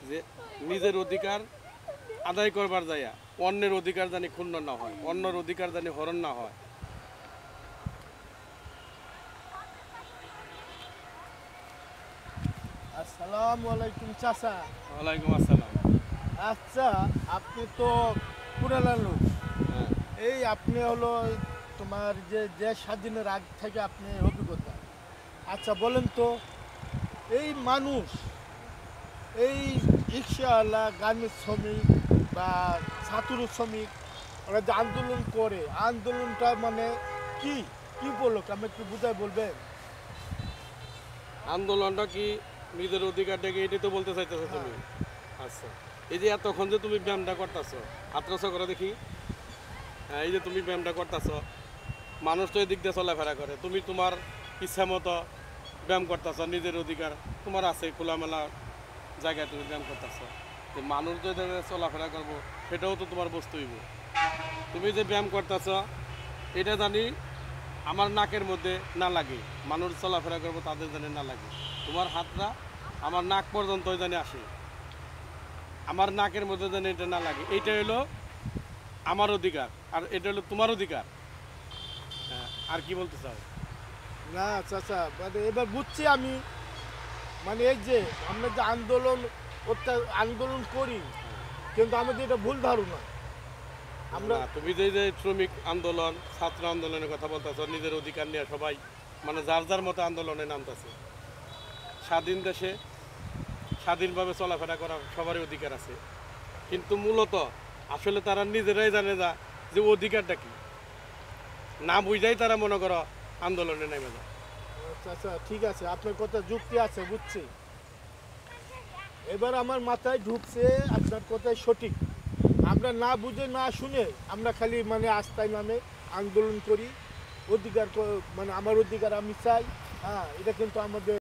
যে নিজের অধিকার আদায় করবার যাইয়া অন্যের অধিকার জানি ক্ষুণ্ণ না হয়, অন্যের অধিকার জানি হরণ না হয়। আসসালামু আলাইকুম চাচা। ওয়ালাইকুম আসসালাম। আচ্ছা, আপনি তো পুরানা লোক। হ্যাঁ। এই আপনি হলো তোমার যে দেশ স্বাধীনের আগ থেকে আপনি অভিজ্ঞতা। আচ্ছা বলেন তো, এই মানুষ, এই রিক্সাওয়ালা, গার্মেন্টস শ্রমিক বা ছাত্র শ্রমিক, ওরা যে আন্দোলন করে, আন্দোলনটা মানে কি কি বললো আমি একটু বুঝাই বলবেন? আন্দোলনটা কি নিজের অধিকারটাকে এটাই তো বলতে চাইতেছো তুমি? আচ্ছা, এই যে এতক্ষণ যে তুমি ব্যায়ামটা করতেছো, হাত রসা করে দেখি। হ্যাঁ, এই যে তুমি ব্যায়ামটা করতেছো, মানুষ তো এদিক দিয়ে চলাফেরা করে, তুমি তোমার ইচ্ছা মতো ব্যায়াম করতেছো, নিজের অধিকার তোমার আছে, খোলামেলা জায়গায় তুমি ব্যায়াম করতেছো। তো মানুষ যে চলাফেরা করবো সেটাও তো তোমার বস্তু হইব। তুমি যে ব্যায়াম করতেছো এটা জানি আমার নাকের মধ্যে না লাগে, মানুষ চলাফেরা করবো তাদের জানি না লাগে। তোমার হাতটা আমার নাক পর্যন্তই জানি আসে, আমার নাকের মধ্যে জানি এটা না লাগে। এইটা হলো আমার অধিকার, আর এটা হলো তোমার অধিকার। হ্যাঁ, আর কি বলতে চাও? না চাচা, মানে এবার বুঝছি আমি। মানে এই যে আমরা যে আন্দোলন করি, কিন্তু আমাদের এটা ভুল ধারণা। আমরা না, তুমি যে শ্রমিক আন্দোলন, ছাত্র আন্দোলনের কথা বলতেছো, নিজের অধিকার নিয়ে সবাই মানে যার যার মতো আন্দোলনে নামতেছে। স্বাধীন দেশে স্বাধীনভাবে চলাফেরা করার সবারই অধিকার আছে, কিন্তু মূলত আসলে তারা নিজেরাই জানে না যে অধিকারটা কি, না বুঝাই তারা মনে করো আন্দোলনে নেমে যায়। চাচা ঠিক আছে, আপনার কথা যুক্তি আছে, বুঝছি। এবার আমার মাথায় ঢুকছে, আপনার কথাই সঠিক। আমরা না বুঝে না শুনে আমরা খালি মানে আস্থায় নামে আন্দোলন করি। মানে আমার অধিকার আমি চাই। হ্যাঁ, এটা কিন্তু আমাদের